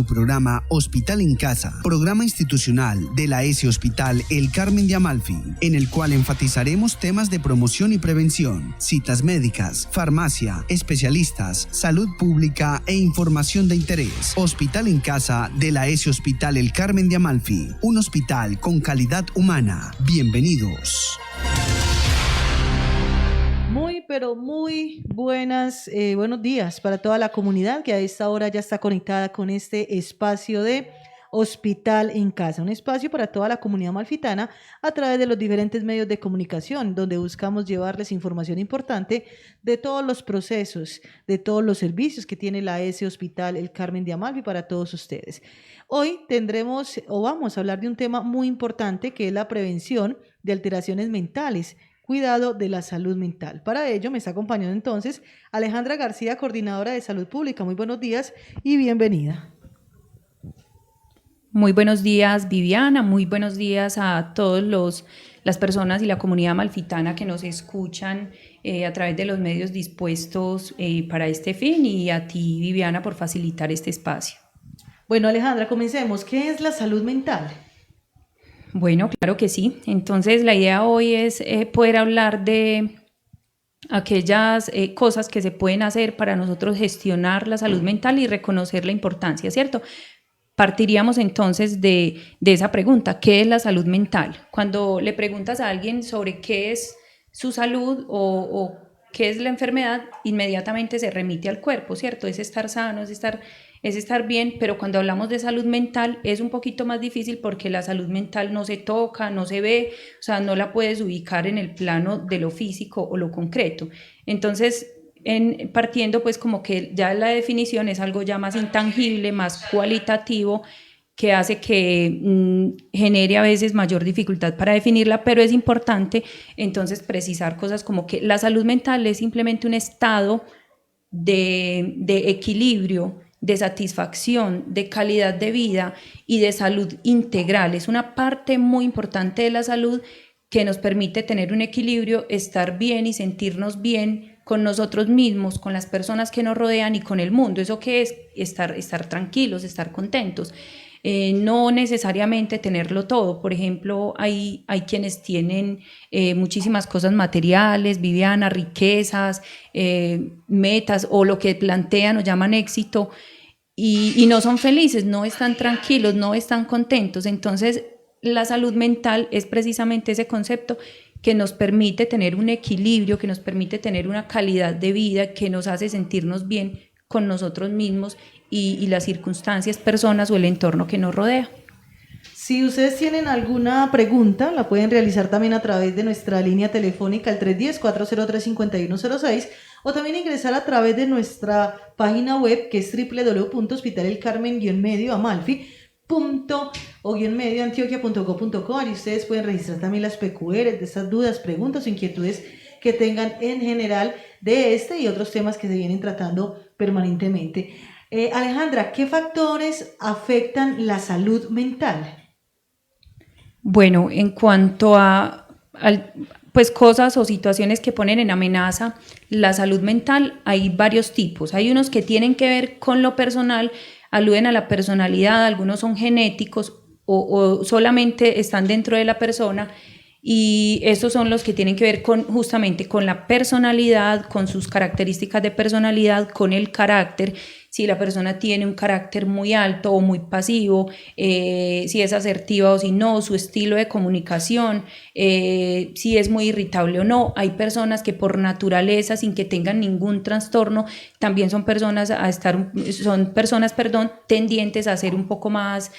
su programa Hospital en Casa, programa institucional de la ESE Hospital El Carmen de Amalfi, en el cual enfatizaremos temas de promoción y prevención, citas médicas, farmacia, especialistas, salud pública e información de interés. Hospital en Casa de la ESE Hospital El Carmen de Amalfi, un hospital con calidad humana. Bienvenidos. Pero muy buenos días para toda la comunidad que a esta hora ya está conectada con este espacio de Hospital en Casa, un espacio para toda la comunidad amalfitana a través de los diferentes medios de comunicación, donde buscamos llevarles información importante de todos los procesos, de todos los servicios que tiene la ESE Hospital El Carmen de Amalfi para todos ustedes. Hoy vamos a hablar de un tema muy importante que es la prevención de alteraciones mentales, cuidado de la salud mental. Para ello me está acompañando entonces Alejandra García, coordinadora de Salud Pública. Muy buenos días y bienvenida. Muy buenos días, Viviana. Muy buenos días a todas las personas y la comunidad amalfitana que nos escuchan a través de los medios dispuestos para este fin, y a ti, Viviana, por facilitar este espacio. Bueno, Alejandra, comencemos. ¿Qué es la salud mental? Bueno, claro que sí. Entonces, la idea hoy es poder hablar de aquellas cosas que se pueden hacer para nosotros gestionar la salud mental y reconocer la importancia, ¿cierto? Partiríamos entonces de esa pregunta: ¿qué es la salud mental? Cuando le preguntas a alguien sobre qué es su salud o qué es la enfermedad, inmediatamente se remite al cuerpo, ¿cierto? Es estar sano, es estar bien, pero cuando hablamos de salud mental es un poquito más difícil porque la salud mental no se toca, no se ve, o sea, no la puedes ubicar en el plano de lo físico o lo concreto. Entonces, partiendo pues como que ya la definición es algo ya más intangible, más cualitativo, que hace que genere a veces mayor dificultad para definirla, pero es importante entonces precisar cosas como que la salud mental es simplemente un estado de equilibrio, de satisfacción, de calidad de vida y de salud integral. Es una parte muy importante de la salud que nos permite tener un equilibrio, estar bien y sentirnos bien con nosotros mismos, con las personas que nos rodean y con el mundo. ¿Eso qué es? Estar tranquilos, estar contentos. No necesariamente tenerlo todo. Por ejemplo, hay quienes tienen muchísimas cosas materiales, Viviana, riquezas, metas o lo que plantean o llaman éxito, y no son felices, no están tranquilos, no están contentos. Entonces, la salud mental es precisamente ese concepto que nos permite tener un equilibrio, que nos permite tener una calidad de vida, que nos hace sentirnos bien con nosotros mismos y las circunstancias, personas o el entorno que nos rodea. Si ustedes tienen alguna pregunta, la pueden realizar también a través de nuestra línea telefónica al 310-403-5106, o también ingresar a través de nuestra página web, que es www.hospitalelcarmen-medio-amalfi.antioquia.go.co, y ustedes pueden registrar también las PQR de esas dudas, preguntas o inquietudes que tengan en general de este y otros temas que se vienen tratando permanentemente. Alejandra, ¿qué factores afectan la salud mental? Bueno, en cuanto a pues cosas o situaciones que ponen en amenaza la salud mental, hay varios tipos. Hay unos que tienen que ver con lo personal, aluden a la personalidad, algunos son genéticos o solamente están dentro de la persona, y esos son los que tienen que ver justamente con la personalidad, con sus características de personalidad, con el carácter. Si la persona tiene un carácter muy alto o muy pasivo, si es asertiva o si no, su estilo de comunicación, si es muy irritable o no. Hay personas que por naturaleza, sin que tengan ningún trastorno, también son personas tendientes a ser un poco más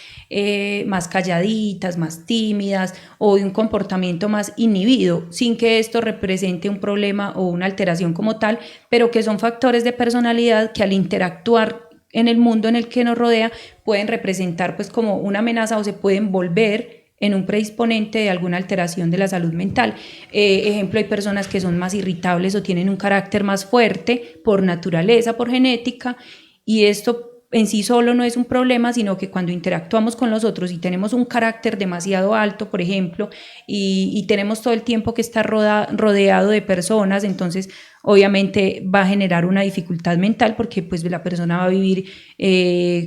calladitas, más tímidas, o de un comportamiento más inhibido, sin que esto represente un problema o una alteración como tal, pero que son factores de personalidad que al interactuar en el mundo en el que nos rodea pueden representar pues como una amenaza o se pueden volver en un predisponente de alguna alteración de la salud mental. Ejemplo, hay personas que son más irritables o tienen un carácter más fuerte por naturaleza, por genética, y esto en sí solo no es un problema, sino que cuando interactuamos con los otros y tenemos un carácter demasiado alto, por ejemplo, y tenemos todo el tiempo que estar rodeado de personas, entonces obviamente va a generar una dificultad mental porque pues la persona va a vivir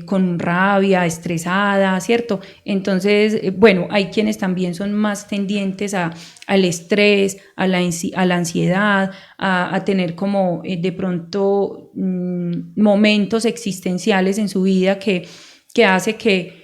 con rabia, estresada, ¿cierto? Entonces, bueno, hay quienes también son más tendientes al estrés, a la ansiedad, a tener como de pronto momentos existenciales en su vida que hace que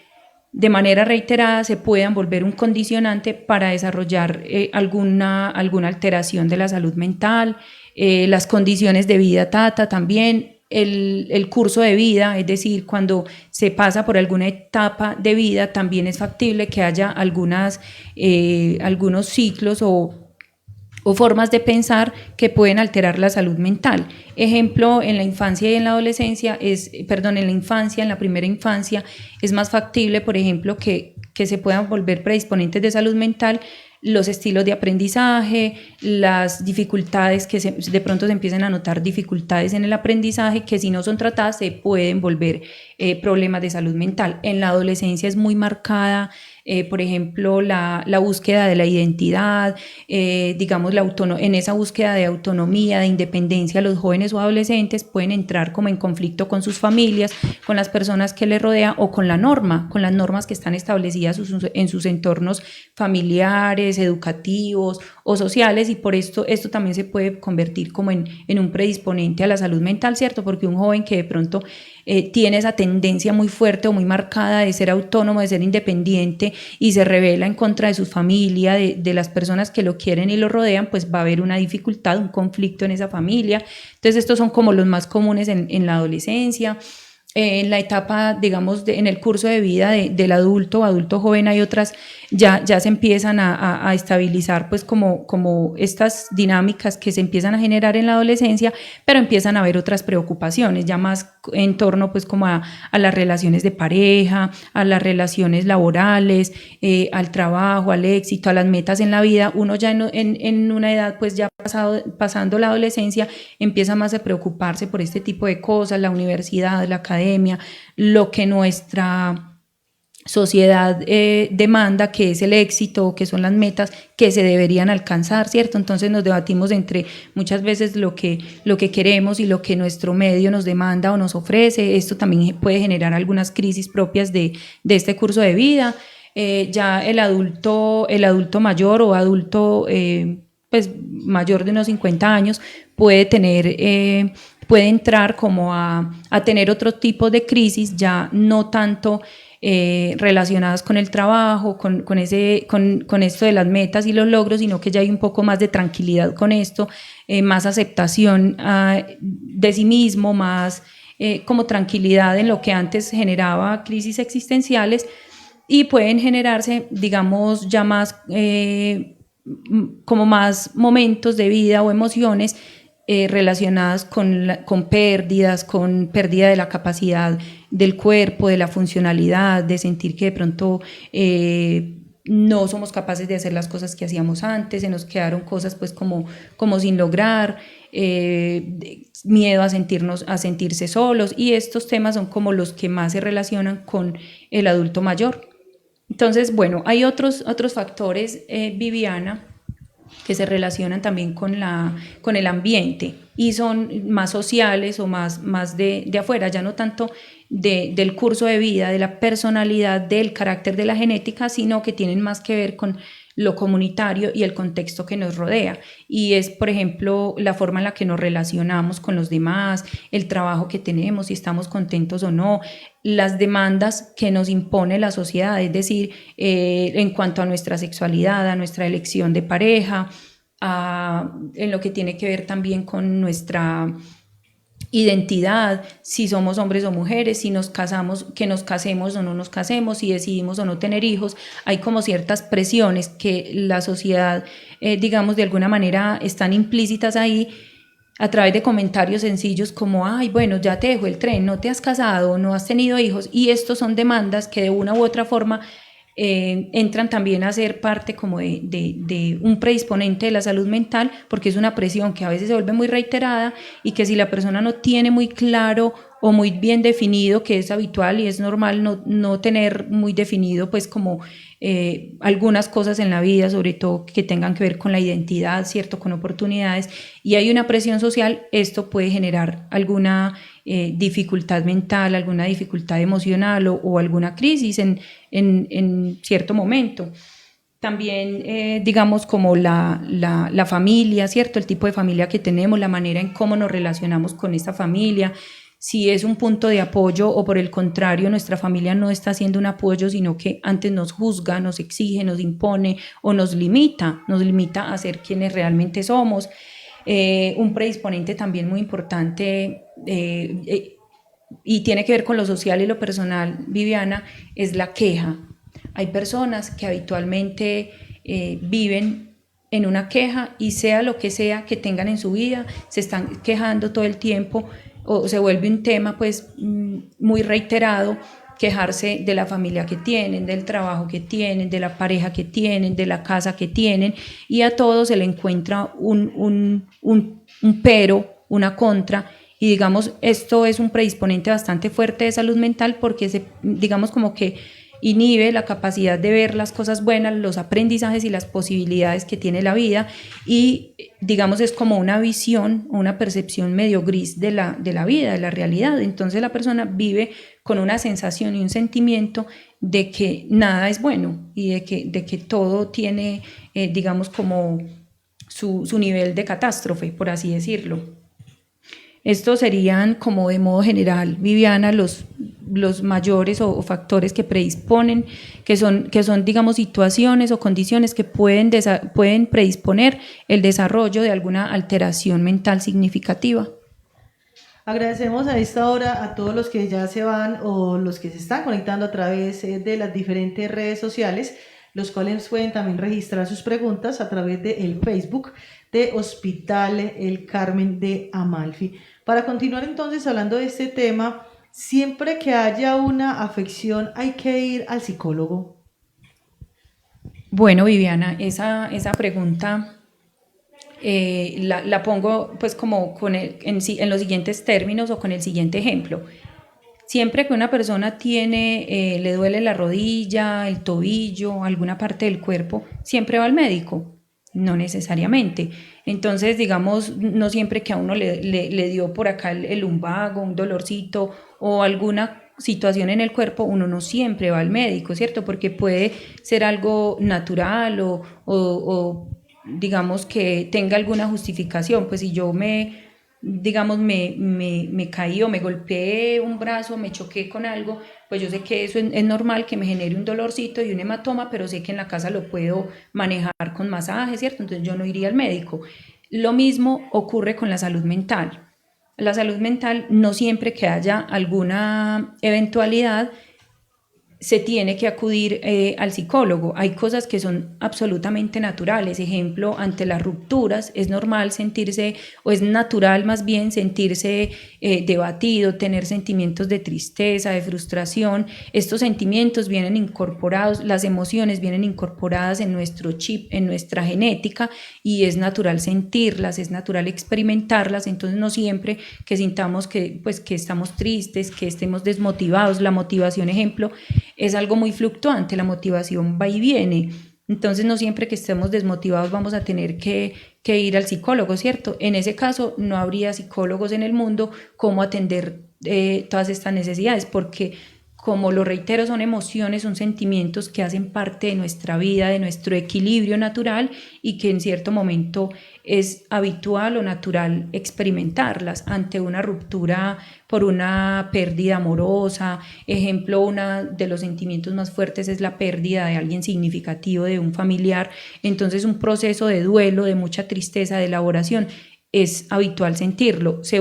de manera reiterada se puedan volver un condicionante para desarrollar alguna alteración de la salud mental, las condiciones de vida también, el curso de vida, es decir, cuando se pasa por alguna etapa de vida, también es factible que haya algunos ciclos o formas de pensar que pueden alterar la salud mental. Ejemplo, en la infancia y en la adolescencia, en la primera infancia, es más factible, por ejemplo, que se puedan volver predisponentes de salud mental los estilos de aprendizaje, las dificultades de pronto se empiezan a notar dificultades en el aprendizaje que si no son tratadas se pueden volver problemas de salud mental. En la adolescencia es muy marcada, por ejemplo, la búsqueda de la identidad, digamos, en esa búsqueda de autonomía, de independencia, los jóvenes o adolescentes pueden entrar como en conflicto con sus familias, con las personas que les rodean o con las normas que están establecidas en sus entornos familiares, educativos o sociales, y por esto también se puede convertir como en un predisponente a la salud mental, ¿cierto? Porque un joven que de pronto tiene esa tendencia muy fuerte o muy marcada de ser autónomo, de ser independiente y se rebela en contra de su familia, de las personas que lo quieren y lo rodean, pues va a haber una dificultad, un conflicto en esa familia. Entonces estos son como los más comunes en la adolescencia. En la etapa, digamos, en el curso de vida del adulto joven hay otras, ya se empiezan a estabilizar pues como estas dinámicas que se empiezan a generar en la adolescencia, pero empiezan a haber otras preocupaciones, ya más en torno pues como a las relaciones de pareja, a las relaciones laborales, al trabajo, al éxito, a las metas en la vida. Uno ya en una edad pues ya pasando la adolescencia empieza más a preocuparse por este tipo de cosas, la universidad, la academia, lo que nuestra sociedad demanda, que es el éxito, que son las metas que se deberían alcanzar, ¿cierto? Entonces nos debatimos entre muchas veces lo que queremos y lo que nuestro medio nos demanda o nos ofrece. Esto también puede generar algunas crisis propias de este curso de vida. Ya el adulto mayor o adulto pues mayor de unos 50 años puede entrar como a tener otro tipo de crisis, ya no tanto relacionadas con el trabajo, con esto de las metas y los logros, sino que ya hay un poco más de tranquilidad con esto, más aceptación de sí mismo, más como tranquilidad en lo que antes generaba crisis existenciales, y pueden generarse, digamos, ya más como más momentos de vida o emociones relacionadas con pérdidas, con pérdida de la capacidad del cuerpo, de la funcionalidad, de sentir que de pronto no somos capaces de hacer las cosas que hacíamos antes, se nos quedaron cosas pues como sin lograr, miedo a sentirse solos, y estos temas son como los que más se relacionan con el adulto mayor. Entonces, bueno, hay otros factores, Viviana, que se relacionan también con el ambiente y son más sociales o más de afuera, ya no tanto del curso de vida, de la personalidad, del carácter, de la genética, sino que tienen más que ver con lo comunitario y el contexto que nos rodea. Y es, por ejemplo, la forma en la que nos relacionamos con los demás, el trabajo que tenemos, si estamos contentos o no, las demandas que nos impone la sociedad, es decir, en cuanto a nuestra sexualidad, a nuestra elección de pareja, en lo que tiene que ver también con nuestra identidad, si somos hombres o mujeres, si nos casamos, que nos casemos o no nos casemos, si decidimos o no tener hijos. Hay como ciertas presiones que la sociedad, digamos, de alguna manera están implícitas ahí a través de comentarios sencillos como, ay, bueno, ya te dejó el tren, no te has casado, no has tenido hijos, y estos son demandas que de una u otra forma entran también a ser parte como de un predisponente de la salud mental, porque es una presión que a veces se vuelve muy reiterada y que si la persona no tiene muy claro o muy bien definido, que es habitual y es normal no tener muy definido pues como algunas cosas en la vida, sobre todo que tengan que ver con la identidad, ¿cierto? Con oportunidades, y hay una presión social, esto puede generar alguna dificultad mental, alguna dificultad emocional o alguna crisis en cierto momento. También, digamos, como la familia, ¿cierto? El tipo de familia que tenemos, la manera en cómo nos relacionamos con esta familia, si es un punto de apoyo o por el contrario nuestra familia no está haciendo un apoyo, sino que antes nos juzga, nos exige, nos impone o nos limita a ser quienes realmente somos. Un predisponente también muy importante y tiene que ver con lo social y lo personal, Viviana, es la queja. Hay personas que habitualmente viven en una queja y sea lo que sea que tengan en su vida, se están quejando todo el tiempo o se vuelve un tema pues muy reiterado, quejarse de la familia que tienen, del trabajo que tienen, de la pareja que tienen, de la casa que tienen, y a todos se le encuentra un pero, una contra, y digamos esto es un predisponente bastante fuerte de salud mental porque digamos como que inhibe la capacidad de ver las cosas buenas, los aprendizajes y las posibilidades que tiene la vida, y digamos es como una visión o una percepción medio gris de la vida, de la realidad. Entonces la persona vive con una sensación y un sentimiento de que nada es bueno y de que todo tiene, digamos, como su nivel de catástrofe, por así decirlo. Estos serían como de modo general, Viviana, los mayores o factores que predisponen, que son digamos situaciones o condiciones que pueden predisponer el desarrollo de alguna alteración mental significativa. Agradecemos a esta hora a todos los que ya se van o los que se están conectando a través de las diferentes redes sociales, los cuales pueden también registrar sus preguntas a través del Facebook de Hospital El Carmen de Amalfi. Para continuar entonces hablando de este tema, siempre que haya una afección hay que ir al psicólogo. Bueno, Viviana, esa pregunta la pongo pues como en los siguientes términos o con el siguiente ejemplo. Siempre que una persona le duele la rodilla, el tobillo, alguna parte del cuerpo, siempre va al médico. No necesariamente. Entonces, digamos, no siempre que a uno le dio por acá el lumbago, un dolorcito o alguna situación en el cuerpo, uno no siempre va al médico, ¿cierto? Porque puede ser algo natural o digamos que tenga alguna justificación. Pues si yo digamos, me caí o me golpeé un brazo, me choqué con algo, pues yo sé que eso es normal que me genere un dolorcito y un hematoma, pero sé que en la casa lo puedo manejar con masaje, ¿cierto? Entonces yo no iría al médico. Lo mismo ocurre con la salud mental. La salud mental, no siempre que haya alguna eventualidad se tiene que acudir al psicólogo. Hay cosas que son absolutamente naturales. Ejemplo, ante las rupturas es normal sentirse, o es natural más bien sentirse debatido, tener sentimientos de tristeza, de frustración. Estos sentimientos vienen incorporados, las emociones vienen incorporadas en nuestro chip, en nuestra genética, y es natural sentirlas, es natural experimentarlas. Entonces no siempre que sintamos que estamos tristes, que estemos desmotivados. La motivación, ejemplo, es algo muy fluctuante, la motivación va y viene. Entonces no siempre que estemos desmotivados vamos a tener que ir al psicólogo, ¿cierto? En ese caso no habría psicólogos en el mundo cómo atender todas estas necesidades, porque como lo reitero, son emociones, son sentimientos que hacen parte de nuestra vida, de nuestro equilibrio natural, y que en cierto momento es habitual o natural experimentarlas ante una ruptura por una pérdida amorosa. Ejemplo, uno de los sentimientos más fuertes es la pérdida de alguien significativo, de un familiar. Entonces un proceso de duelo, de mucha tristeza, de elaboración, es habitual sentirlo. Se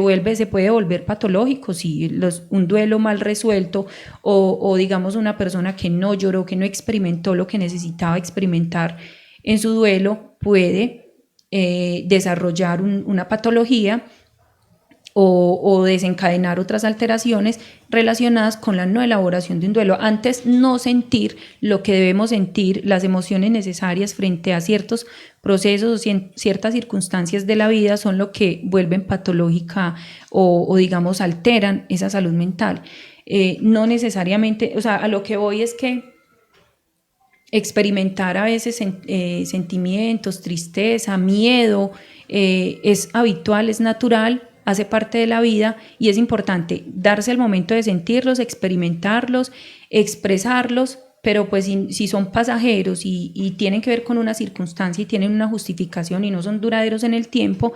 puede volver patológico si un duelo mal resuelto o digamos una persona que no lloró, que no experimentó lo que necesitaba experimentar en su duelo, puede desarrollar una patología o desencadenar otras alteraciones relacionadas con la no elaboración de un duelo. Antes, no sentir lo que debemos sentir, las emociones necesarias frente a ciertos procesos o ciertas circunstancias de la vida son lo que vuelven patológica o digamos alteran esa salud mental. No necesariamente, o sea, a lo que voy es que experimentar a veces sentimientos, tristeza, miedo, es habitual, es natural, hace parte de la vida y es importante darse el momento de sentirlos, experimentarlos, expresarlos, pero pues si son pasajeros y tienen que ver con una circunstancia y tienen una justificación y no son duraderos en el tiempo,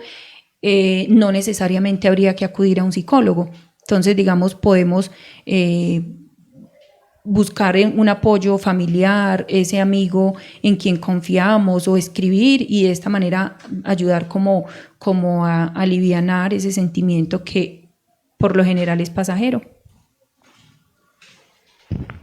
no necesariamente habría que acudir a un psicólogo. Entonces, digamos, podemos buscar un apoyo familiar, ese amigo en quien confiamos o escribir y de esta manera ayudar como a alivianar ese sentimiento que por lo general es pasajero.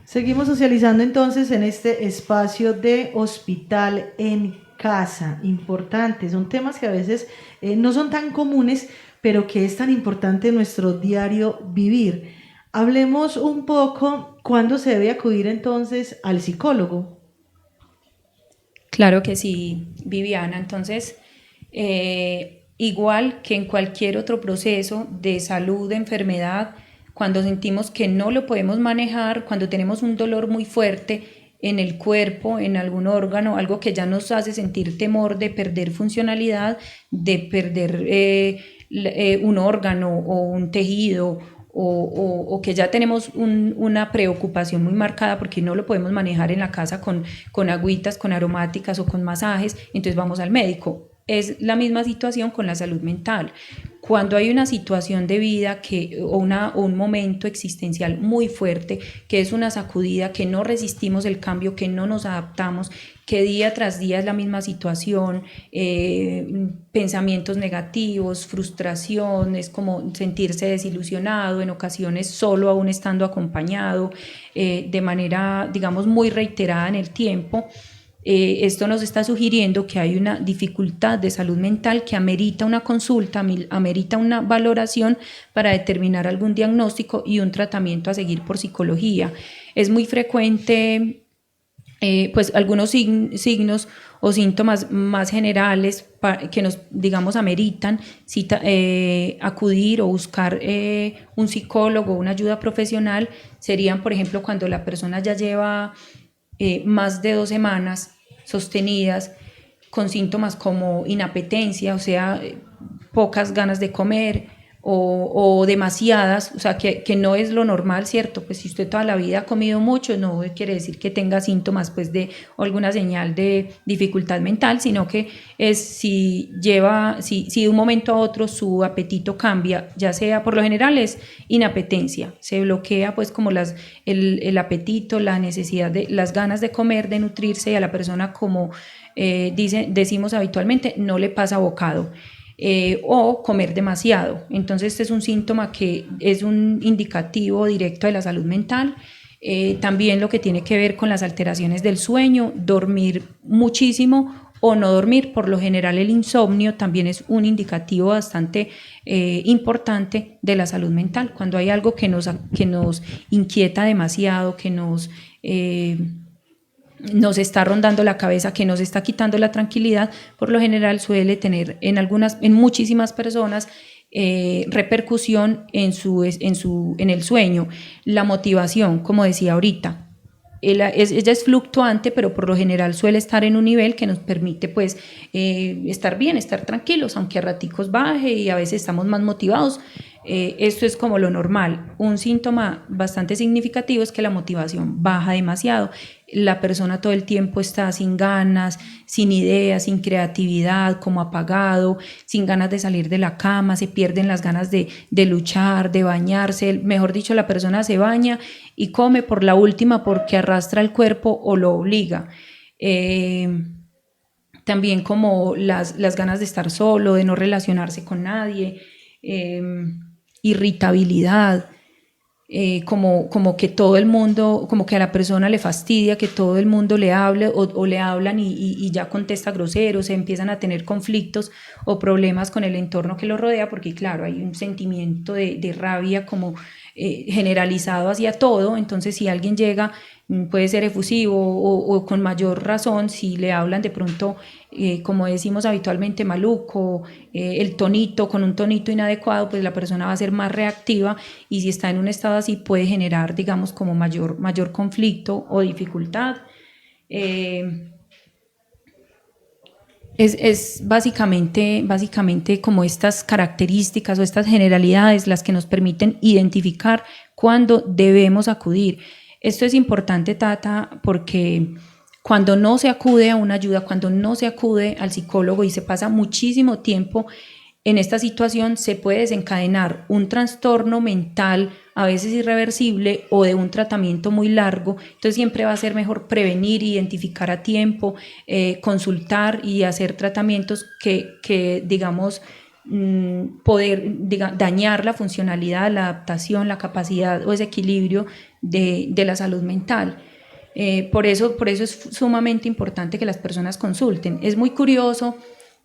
Seguimos socializando entonces en este espacio de Hospital en Casa. Importante, son temas que a veces no son tan comunes, pero que es tan importante en nuestro diario vivir. Hablemos un poco, ¿cuándo se debe acudir entonces al psicólogo? Claro que sí, Viviana. Entonces, igual que en cualquier otro proceso de salud, de enfermedad, cuando sentimos que no lo podemos manejar, cuando tenemos un dolor muy fuerte en el cuerpo, en algún órgano, algo que ya nos hace sentir temor de perder funcionalidad, de perder un órgano o un tejido, o que ya tenemos una preocupación muy marcada porque no lo podemos manejar en la casa con agüitas, con aromáticas o con masajes, entonces vamos al médico. Es la misma situación con la salud mental. Cuando hay una situación de vida o un momento existencial muy fuerte, que es una sacudida, que no resistimos el cambio, que no nos adaptamos, que día tras día es la misma situación, pensamientos negativos, frustración, es como sentirse desilusionado, en ocasiones solo aún estando acompañado, de manera, digamos, muy reiterada en el tiempo. Esto nos está sugiriendo que hay una dificultad de salud mental que amerita una consulta, amerita una valoración para determinar algún diagnóstico y un tratamiento a seguir por psicología. Es muy frecuente pues algunos signos o síntomas más generales que nos, digamos, ameritan acudir o buscar un psicólogo o una ayuda profesional serían, por ejemplo, cuando la persona ya lleva más de 2 semanas sostenidas con síntomas como inapetencia, o sea, pocas ganas de comer o demasiadas, o sea, que no es lo normal, ¿cierto? Pues si usted toda la vida ha comido mucho, no quiere decir que tenga síntomas pues de alguna señal de dificultad mental, sino que es si de un momento a otro su apetito cambia, ya sea, por lo general es inapetencia, se bloquea pues como el apetito, la necesidad de las ganas de comer, de nutrirse, y a la persona, como decimos habitualmente, no le pasa bocado. O comer demasiado. Entonces este es un síntoma que es un indicativo directo de la salud mental. También lo que tiene que ver con las alteraciones del sueño, dormir muchísimo o no dormir. Por lo general el insomnio también es un indicativo bastante importante de la salud mental. Cuando hay algo que nos inquieta demasiado, que nos está rondando la cabeza, que nos está quitando la tranquilidad, por lo general suele tener en muchísimas personas repercusión en el sueño. La motivación, como decía ahorita, ella es fluctuante, pero por lo general suele estar en un nivel que nos permite pues estar bien, estar tranquilos, aunque a raticos baje y a veces estamos más motivados. Esto es como lo normal. Un síntoma bastante significativo es que la motivación baja demasiado. La persona todo el tiempo está sin ganas, sin ideas, sin creatividad, como apagado, sin ganas de salir de la cama, se pierden las ganas de luchar, de bañarse. Mejor dicho, la persona se baña y come por la última porque arrastra el cuerpo o lo obliga. También como las ganas de estar solo, de no relacionarse con nadie, irritabilidad, como que todo el mundo, como que a la persona le fastidia que todo el mundo le hable o le hablan y ya contesta grosero, se empiezan a tener conflictos o problemas con el entorno que lo rodea, porque claro, hay un sentimiento de rabia como generalizado hacia todo. Entonces si alguien llega, puede ser efusivo o con mayor razón, si le hablan de pronto, como decimos habitualmente, maluco, el tonito, con un tonito inadecuado, pues la persona va a ser más reactiva, y si está en un estado así puede generar, digamos, como mayor conflicto o dificultad. Es básicamente como estas características o estas generalidades las que nos permiten identificar cuándo debemos acudir. Esto es importante, Tata, porque cuando no se acude a una ayuda, cuando no se acude al psicólogo y se pasa muchísimo tiempo en esta situación, se puede desencadenar un trastorno mental, a veces irreversible, o de un tratamiento muy largo. Entonces siempre va a ser mejor prevenir, identificar a tiempo, consultar y hacer tratamientos que digamos, poder dañar la funcionalidad, la adaptación, la capacidad o ese equilibrio de la salud mental. Por eso es sumamente importante que las personas consulten. Es muy curioso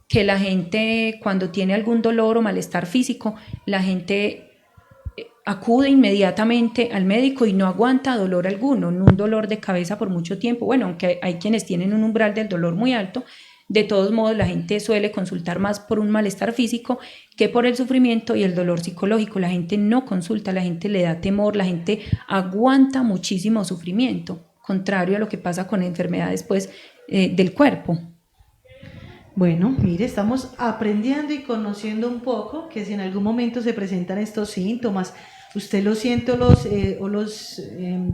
que la gente, cuando tiene algún dolor o malestar físico, la gente acude inmediatamente al médico y no aguanta dolor alguno, un dolor de cabeza por mucho tiempo. Bueno, aunque hay quienes tienen un umbral del dolor muy alto, de todos modos la gente suele consultar más por un malestar físico que por el sufrimiento y el dolor psicológico. La gente no consulta, la gente le da temor, la gente aguanta muchísimo sufrimiento, contrario a lo que pasa con enfermedades pues, del cuerpo. Bueno, mire, estamos aprendiendo y conociendo un poco que si en algún momento se presentan estos síntomas, usted los siente o los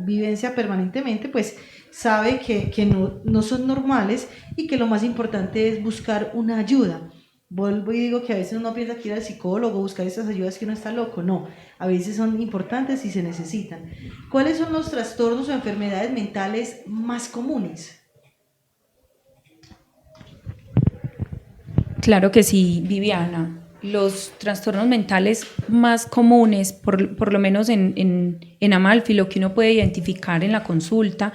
vivencia permanentemente, pues sabe que no son normales y que lo más importante es buscar una ayuda. Vuelvo y digo que a veces uno piensa que ir al psicólogo, buscar esas ayudas, que uno está loco. No, a veces son importantes y se necesitan. ¿Cuáles son los trastornos o enfermedades mentales más comunes? Claro que sí, Viviana. Los trastornos mentales más comunes, por lo menos en Amalfi, lo que uno puede identificar en la consulta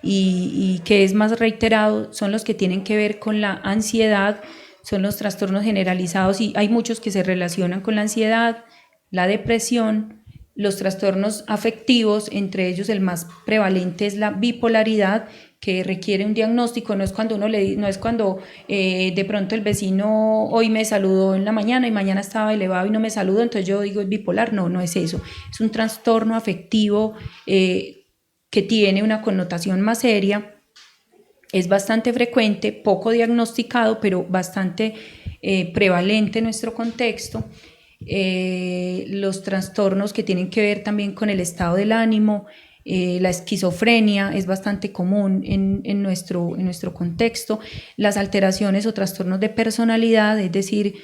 y que es más reiterado, son los que tienen que ver con la ansiedad, son los trastornos generalizados, y hay muchos que se relacionan con la ansiedad, la depresión, los trastornos afectivos, entre ellos el más prevalente es la bipolaridad, que requiere un diagnóstico. No es cuando de pronto el vecino hoy me saludó en la mañana y mañana estaba elevado y no me saludó, entonces yo digo es bipolar. No es eso, es un trastorno afectivo que tiene una connotación más seria, es bastante frecuente, poco diagnosticado, pero bastante prevalente en nuestro contexto. Los trastornos que tienen que ver también con el estado del ánimo, la esquizofrenia es bastante común en nuestro contexto, las alteraciones o trastornos de personalidad, es decir,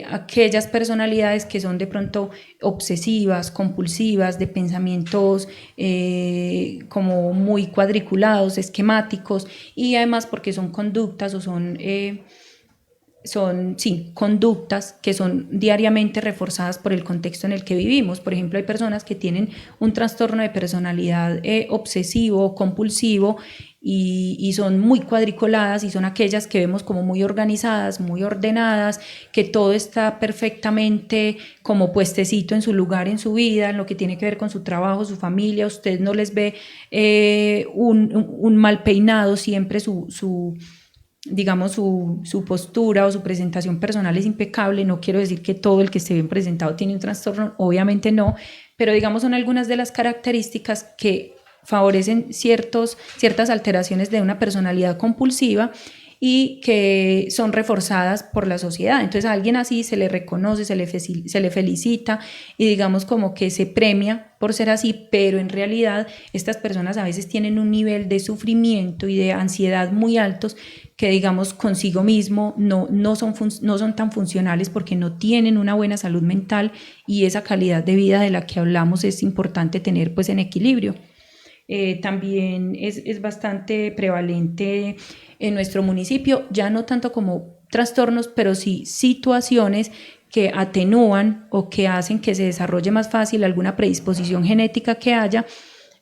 aquellas personalidades que son de pronto obsesivas, compulsivas, de pensamientos como muy cuadriculados, esquemáticos, y además porque son conductas o son conductas que son diariamente reforzadas por el contexto en el que vivimos. Por ejemplo, hay personas que tienen un trastorno de personalidad obsesivo o compulsivo y son muy cuadriculadas, y son aquellas que vemos como muy organizadas, muy ordenadas, que todo está perfectamente como puestecito en su lugar en su vida, en lo que tiene que ver con su trabajo, su familia. Usted no les ve un mal peinado, siempre digamos, su postura o su presentación personal es impecable. No quiero decir que todo el que esté bien presentado tiene un trastorno, obviamente no, pero digamos son algunas de las características que favorecen ciertas alteraciones de una personalidad compulsiva y que son reforzadas por la sociedad. Entonces a alguien así se le reconoce, se le felicita y digamos como que se premia por ser así, pero en realidad estas personas a veces tienen un nivel de sufrimiento y de ansiedad muy altos que digamos consigo mismo no son tan funcionales, porque no tienen una buena salud mental, y esa calidad de vida de la que hablamos es importante tener pues en equilibrio. También es bastante prevalente en nuestro municipio, ya no tanto como trastornos, pero sí situaciones que atenúan o que hacen que se desarrolle más fácil alguna predisposición genética que haya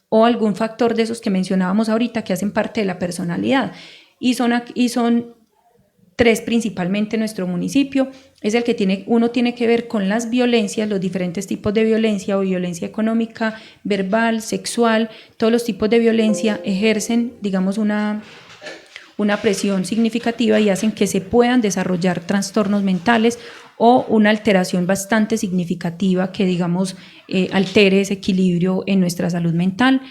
o algún factor de esos que mencionábamos ahorita que hacen parte de la personalidad. Y son tres principalmente en nuestro municipio. Es el que uno tiene que ver con las violencias, los diferentes tipos de violencia o violencia económica, verbal, sexual. Todos los tipos de violencia ejercen, digamos, una presión significativa y hacen que se puedan desarrollar trastornos mentales o una alteración bastante significativa que, digamos, altere ese equilibrio en nuestra salud mental.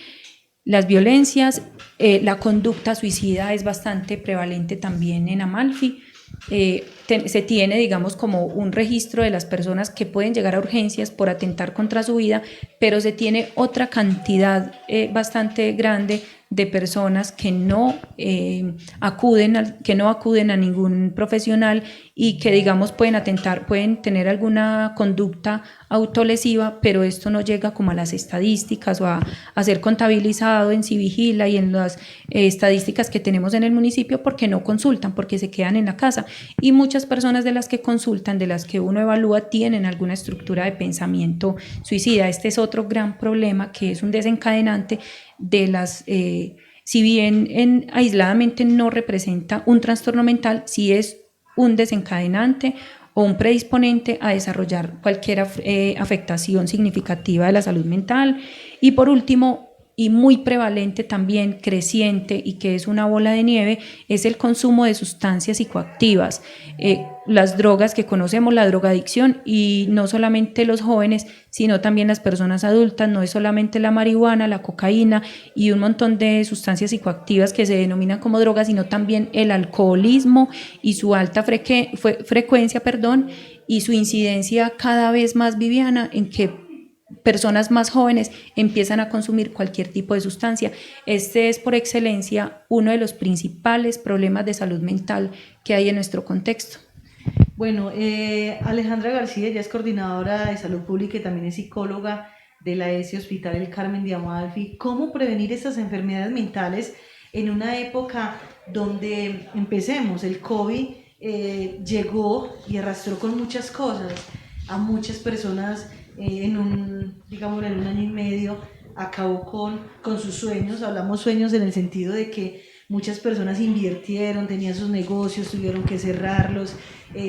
Las violencias, la conducta suicida es bastante prevalente también en Amalfi. Se tiene, digamos, como un registro de las personas que pueden llegar a urgencias por atentar contra su vida, pero se tiene otra cantidad bastante grande de personas que no acuden a ningún profesional y que, digamos, pueden tener alguna conducta autolesiva, pero esto no llega como a las estadísticas o a ser contabilizado en Civigila y en las estadísticas que tenemos en el municipio porque no consultan, porque se quedan en la casa. Y muchas personas de las que consultan, de las que uno evalúa, tienen alguna estructura de pensamiento suicida. Este es otro gran problema que es un desencadenante de las... si bien aisladamente no representa un trastorno mental, sí es un desencadenante o un predisponente a desarrollar cualquier afectación significativa de la salud mental. Y por último, y muy prevalente también, creciente y que es una bola de nieve, es el consumo de sustancias psicoactivas, las drogas que conocemos, la drogadicción, y no solamente los jóvenes, sino también las personas adultas. No es solamente la marihuana, la cocaína y un montón de sustancias psicoactivas que se denominan como drogas, sino también el alcoholismo y su alta frecuencia, y su incidencia cada vez más viviana en que personas más jóvenes empiezan a consumir cualquier tipo de sustancia. Este es por excelencia uno de los principales problemas de salud mental que hay en nuestro contexto. Bueno, Alejandra García, ella es coordinadora de salud pública y también es psicóloga de la ESI Hospital El Carmen de Amalfi. ¿Cómo prevenir estas enfermedades mentales en una época donde, empecemos, el COVID llegó y arrastró con muchas cosas a muchas personas? En un año y medio acabó con sus sueños. Hablamos sueños en el sentido de que muchas personas invirtieron, tenían sus negocios, tuvieron que cerrarlos,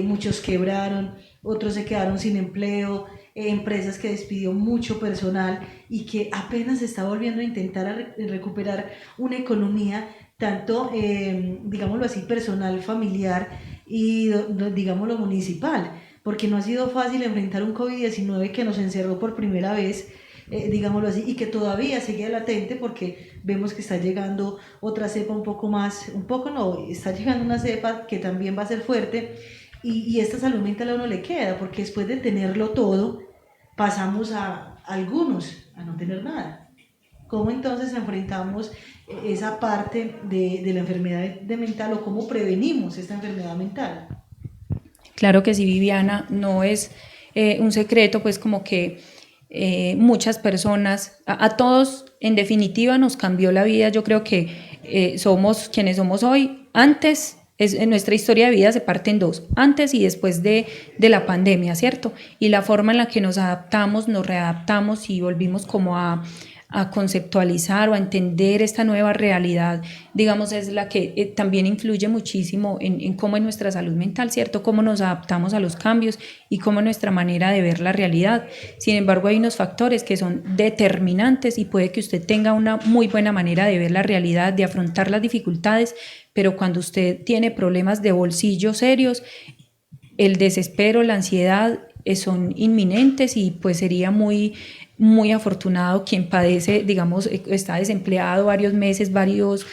muchos quebraron, otros se quedaron sin empleo, empresas que despidió mucho personal y que apenas está volviendo a intentar recuperar una economía tanto, digámoslo así, personal, familiar y digámoslo municipal, porque no ha sido fácil enfrentar un COVID-19 que nos encerró por primera vez, digámoslo así, y que todavía sigue latente porque vemos que está llegando otra cepa está llegando una cepa que también va a ser fuerte y esta salud mental a uno le queda, porque después de tenerlo todo, pasamos a algunos a no tener nada. ¿Cómo entonces enfrentamos esa parte de la enfermedad mental o cómo prevenimos esta enfermedad mental? Claro que sí, Viviana, no es un secreto, pues como que muchas personas, a todos en definitiva nos cambió la vida. Yo creo que somos quienes somos hoy. Antes, en nuestra historia de vida se parte en dos, antes y después de la pandemia, ¿cierto? Y la forma en la que nos adaptamos, nos readaptamos y volvimos como a conceptualizar o a entender esta nueva realidad, digamos, es la que también influye muchísimo en cómo es nuestra salud mental, ¿cierto? Cómo nos adaptamos a los cambios y cómo nuestra manera de ver la realidad. Sin embargo, hay unos factores que son determinantes y puede que usted tenga una muy buena manera de ver la realidad, de afrontar las dificultades, pero cuando usted tiene problemas de bolsillo serios, el desespero, la ansiedad son inminentes y pues sería muy afortunado quien padece, digamos, está desempleado varios meses, varios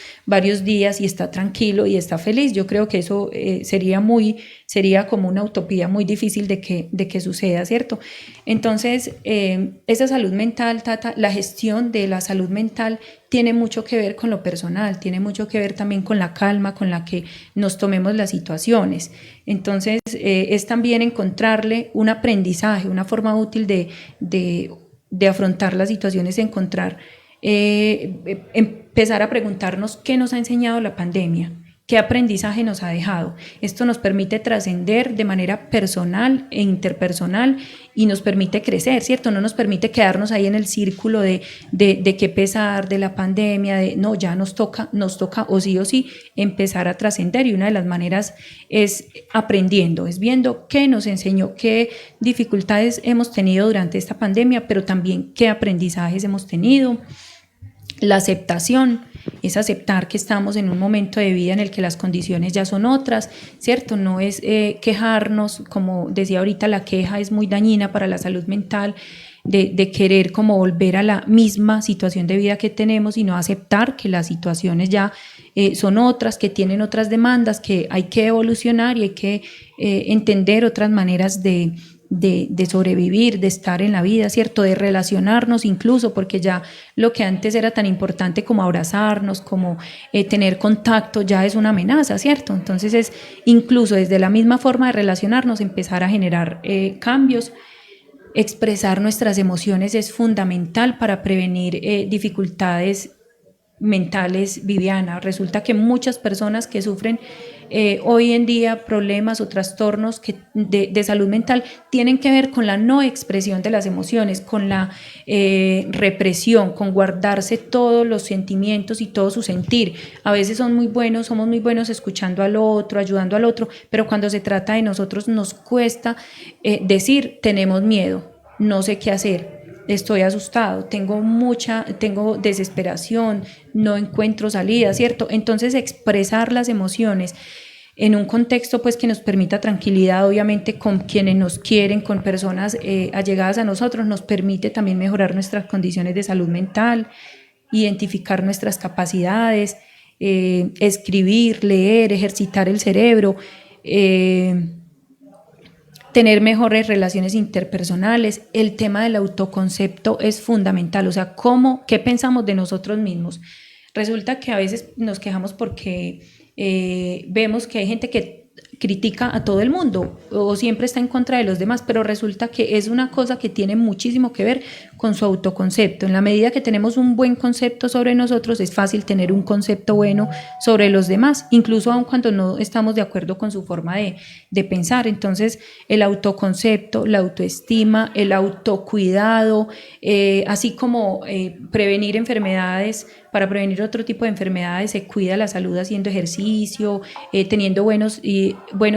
días y está tranquilo y está feliz. Yo creo que eso sería como una utopía muy difícil de que suceda, ¿cierto? Entonces, esa salud mental, la gestión de la salud mental tiene mucho que ver con lo personal, tiene mucho que ver también con la calma con la que nos tomemos las situaciones. Entonces, es también encontrarle un aprendizaje, una forma útil de afrontar las situaciones, empezar a preguntarnos qué nos ha enseñado la pandemia, ¿Qué aprendizaje nos ha dejado? Esto nos permite trascender de manera personal e interpersonal y nos permite crecer, ¿cierto? No nos permite quedarnos ahí en el círculo de qué pesar, de la pandemia, no, ya nos toca o sí empezar a trascender, y una de las maneras es aprendiendo, es viendo qué nos enseñó, qué dificultades hemos tenido durante esta pandemia, pero también qué aprendizajes hemos tenido. La aceptación es aceptar que estamos en un momento de vida en el que las condiciones ya son otras, ¿cierto? No es quejarnos, como decía ahorita, la queja es muy dañina para la salud mental, de querer como volver a la misma situación de vida que tenemos, sino aceptar que las situaciones ya son otras, que tienen otras demandas, que hay que evolucionar y hay que entender otras maneras de sobrevivir, de estar en la vida, ¿cierto? De relacionarnos incluso, porque ya lo que antes era tan importante como abrazarnos, como tener contacto, ya es una amenaza, ¿cierto? Entonces es incluso desde la misma forma de relacionarnos empezar a generar cambios. Expresar nuestras emociones es fundamental para prevenir dificultades mentales, Viviana. Resulta que muchas personas que sufren hoy en día problemas o trastornos de salud mental tienen que ver con la no expresión de las emociones, con la represión, con guardarse todos los sentimientos y todo su sentir. A veces somos muy buenos escuchando al otro, ayudando al otro, pero cuando se trata de nosotros nos cuesta decir tenemos miedo, no sé qué hacer. Estoy asustado, tengo desesperación, no encuentro salida, ¿cierto? Entonces expresar las emociones en un contexto pues que nos permita tranquilidad, obviamente con quienes nos quieren, con personas allegadas a nosotros, nos permite también mejorar nuestras condiciones de salud mental, identificar nuestras capacidades, escribir, leer, ejercitar el cerebro, tener mejores relaciones interpersonales. El tema del autoconcepto es fundamental, o sea, ¿qué pensamos de nosotros mismos? Resulta que a veces nos quejamos porque vemos que hay gente que critica a todo el mundo o siempre está en contra de los demás, pero resulta que es una cosa que tiene muchísimo que ver con su autoconcepto. En la medida que tenemos un buen concepto sobre nosotros, es fácil tener un concepto bueno sobre los demás, incluso aun cuando no estamos de acuerdo con su forma de pensar. Entonces, el autoconcepto, la autoestima, el autocuidado, así como prevenir enfermedades. Para prevenir otro tipo de enfermedades se cuida la salud haciendo ejercicio, teniendo buenos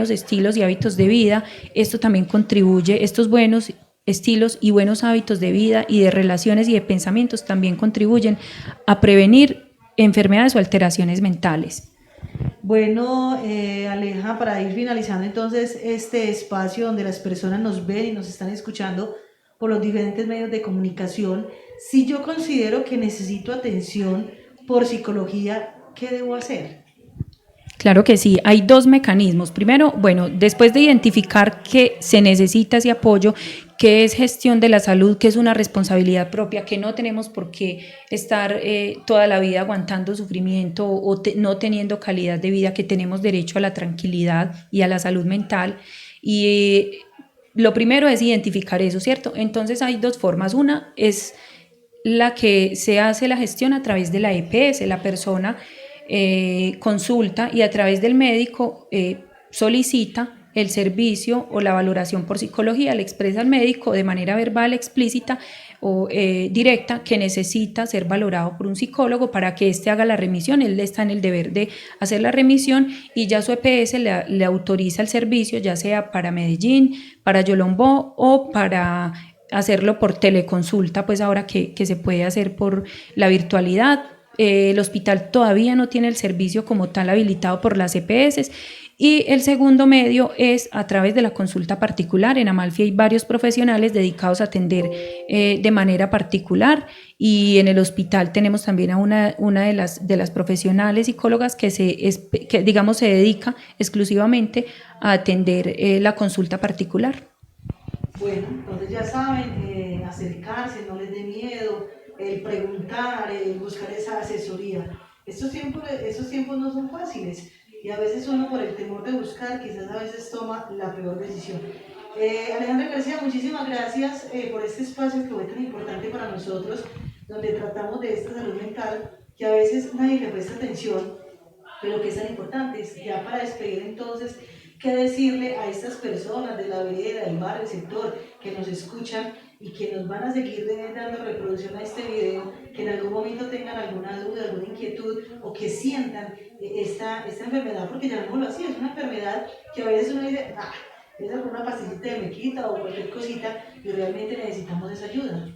estilos y hábitos de vida. Esto también contribuye, estos buenos estilos y buenos hábitos de vida y de relaciones y de pensamientos también contribuyen a prevenir enfermedades o alteraciones mentales. Bueno, Aleja, para ir finalizando entonces este espacio donde las personas nos ven y nos están escuchando por los diferentes medios de comunicación, si yo considero que necesito atención por psicología, ¿qué debo hacer? Claro que sí, hay dos mecanismos. Primero, bueno, después de identificar que se necesita ese apoyo, que es gestión de la salud, que es una responsabilidad propia, que no tenemos por qué estar toda la vida aguantando sufrimiento o no teniendo calidad de vida, que tenemos derecho a la tranquilidad y a la salud mental. Y lo primero es identificar eso, ¿cierto? Entonces hay dos formas. Una es la que se hace la gestión a través de la EPS, la persona consulta y a través del médico solicita el servicio o la valoración por psicología, le expresa al médico de manera verbal, explícita o directa que necesita ser valorado por un psicólogo para que éste haga la remisión. Él está en el deber de hacer la remisión y ya su EPS le autoriza el servicio, ya sea para Medellín, para Yolombó o para hacerlo por teleconsulta, pues ahora que se puede hacer por la virtualidad. El hospital todavía no tiene el servicio como tal habilitado por las EPS. Y el segundo medio es a través de la consulta particular. En Amalfi hay varios profesionales dedicados a atender de manera particular, y en el hospital tenemos también a una de las profesionales psicólogas que se dedica exclusivamente a atender la consulta particular. Bueno, entonces ya saben, acercarse, no les dé miedo, el preguntar, buscar esa asesoría. Esos tiempos no son fáciles. Y a veces uno por el temor de buscar, quizás a veces toma la peor decisión. Alejandra García, muchísimas gracias por este espacio que fue tan importante para nosotros, donde tratamos de esta salud mental, que a veces nadie le presta atención, Pero que es tan importante, ya para despedir entonces, ¿qué decirle a estas personas de la vereda, del barrio, del sector, que nos escuchan y que nos van a seguir dando reproducción a este video, que en algún momento tengan alguna duda, alguna inquietud o que sientan esta enfermedad? Porque llamémoslo así, es una enfermedad que a veces uno dice, es alguna pastillita de mequita o cualquier cosita, y realmente necesitamos esa ayuda.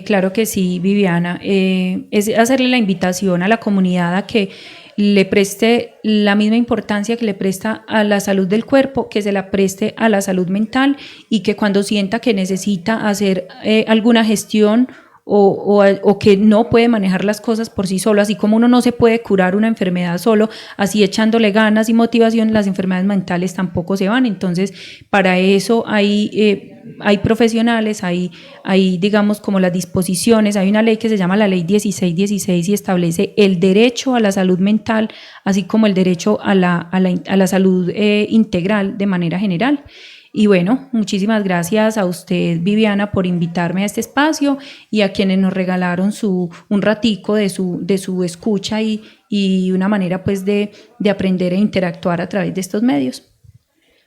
Claro que sí, Viviana. Es hacerle la invitación a la comunidad a que le preste la misma importancia que le presta a la salud del cuerpo, que se la preste a la salud mental, y que cuando sienta que necesita hacer alguna gestión o que no puede manejar las cosas por sí solo, así como uno no se puede curar una enfermedad solo, así echándole ganas y motivación, las enfermedades mentales tampoco se van. Entonces, para eso hay profesionales, hay digamos como las disposiciones, hay una ley que se llama la ley 1616 y establece el derecho a la salud mental, así como el derecho a la salud integral de manera general. Y bueno, muchísimas gracias a usted, Viviana, por invitarme a este espacio, y a quienes nos regalaron un ratico de su escucha y una manera pues de aprender e interactuar a través de estos medios.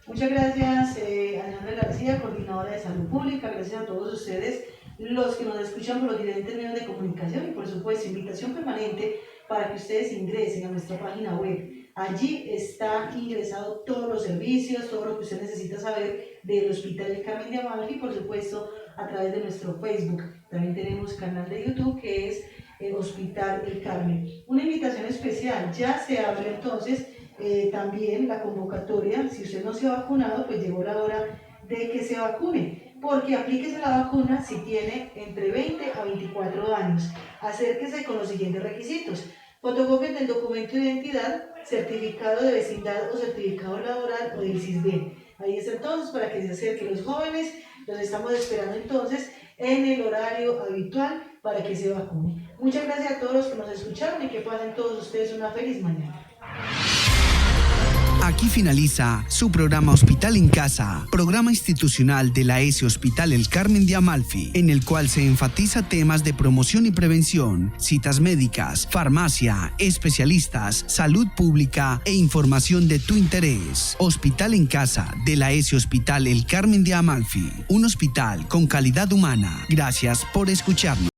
Muchas gracias, Alejandra García, coordinadora de Salud Pública. Gracias a todos ustedes, los que nos escuchan por los diferentes medios de comunicación, y por supuesto, invitación permanente para que ustedes ingresen a nuestra página web. Allí está ingresado todos los servicios, todo lo que usted necesita saber del Hospital El Carmen de Amalfi, y por supuesto a través de nuestro Facebook. También tenemos canal de YouTube que es Hospital El Carmen. Una invitación especial, ya se abre entonces también la convocatoria. Si usted no se ha vacunado, pues llegó la hora de que se vacune, porque aplíquese la vacuna si tiene entre 20 a 24 años. Acérquese con los siguientes requisitos: fotocopias del documento de identidad, certificado de vecindad o certificado laboral o del CISBEN. Ahí está entonces para que se acerquen los jóvenes. Los estamos esperando entonces en el horario habitual para que se vacune. Muchas gracias a todos los que nos escucharon y que pasen todos ustedes una feliz mañana. Aquí finaliza su programa Hospital en Casa, programa institucional de la ESE Hospital El Carmen de Amalfi, en el cual se enfatiza temas de promoción y prevención, citas médicas, farmacia, especialistas, salud pública e información de tu interés. Hospital en Casa de la ESE Hospital El Carmen de Amalfi, un hospital con calidad humana. Gracias por escucharnos.